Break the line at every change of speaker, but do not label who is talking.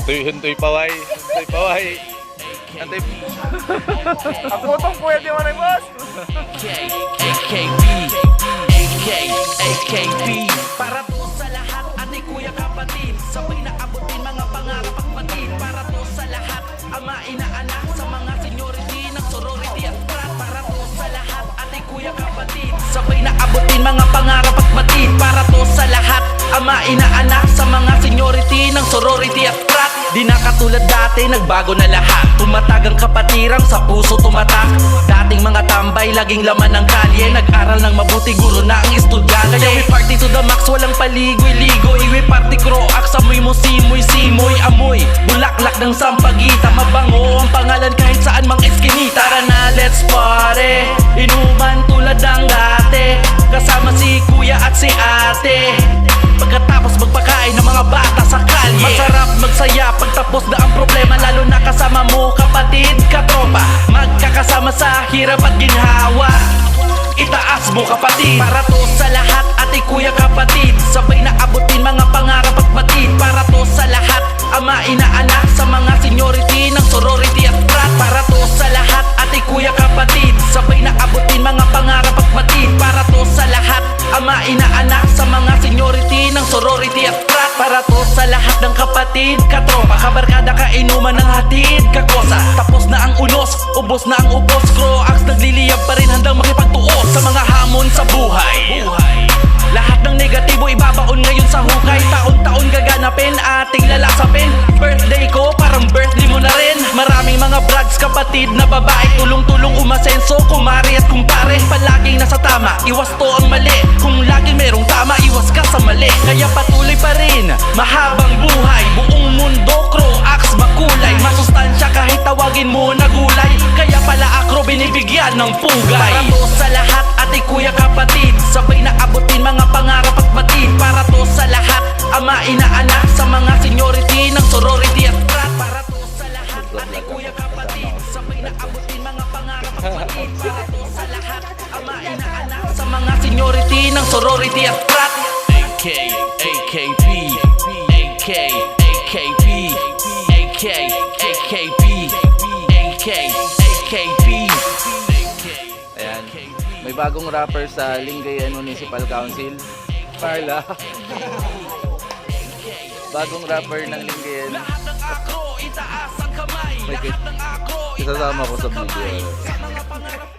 Huntoy paway. Huntoy paway. Huntoy.
Ang putong pwede mo rin, boss.
AKB, AKB. Para po sa lahat, ate, kuya, kapatid, sabay na abutin mga pangarap at batid. Para po sa lahat, ama, ina, anak, sa mga seniority ng sorority at frat. Para po sa lahat, ate, kuya, kapatid, sabay na abutin mga pangarap at batid. Para po sa lahat, ama, ina, anak, sa mga seniority ng sorority at frat. Di na katulad dati, nagbago na lahat. Tumatag ang kapatiran, sa puso tumatak. Dating mga tambay, laging laman ng kalye. Nag-aral ng mabuti, guro na ang estudyante. Kaya we party to the max, walang paligoy-ligoy. We party croax, amoy mo simoy, simoy, amoy. Bulaklak ng sampagita, mabango ang pangalan kahit saan mang eskinita. Tara na, let's party, inuman tulad ng dati. Kasama si kuya at si ate. Pagkatapos magpakain ng mga bata sa kalye. Masarap magsaya pagtapos na ang problema. Lalo na kasama mo, kapatid, katropa. Magkakasama sa hirap at ginhawa. Itaas mo, kapatid. Para to sa lahat, ate, kuya, kapatid, sabay na abutin mga pangarap at batid. Para to sa lahat, ama, ina, anak, sa mga seniority ng sorority at frat. Para to sa lahat, ate, kuya, kapatid, sabay na abutin mga pangarap at batid. Para to sa lahat, ama, ina, anak, sa mga seniority ng sorority at frat. Para to sa lahat ng kapatid, katropa, kabarkada, kainuman ng hatid, kakosa. Tapos na ang unos, ubos na ang ubos. Croax nagliliyab pa rin handang makipagtuos sa mga hamon sa buhay. Lahat ng negatibo ibabaon ngayon sa hukay. Taon-taon gaganapin, ating lalasapin. Birthday ko, parang birthday mo na rin. Maraming mga brads, kapatid na babae, tulong-tulong umasenso, kumari at kumpare. Palaging nasa tama, iwas to ang mali. Kung laging merong tama, iwas ka sa mali. Kaya patuloy pa rin, mahabang buhay. Buong mundo, croax, makulay. Masustansya kahit tawagin mo na gulay. Kaya pala akro binibigyan ng pugay. Para to sa lahat, ate, kuya, kapatid, sabay na abutin mga pangarap at batid. Para to sa lahat, ama, ina, anak, sa mga seniority ng sorority at frat. Para to sa lahat, ate, kuya, kapatid, sabay na abutin mga pangarap at batid. Para to sa lahat, ama, ina, anak, sa mga seniority ng sorority at frat. AKB, AKB, AKB, AKB.
Ayan. May bagong rapper sa Lingayen Municipal Council. Parla. Bagong rapper ng Lingayen.
Lahat ng akro, itaas ang kamay.
May
Lahat ng akro,
isasama ko sa
itaas ang
video.
kamay. Sa mga pangarap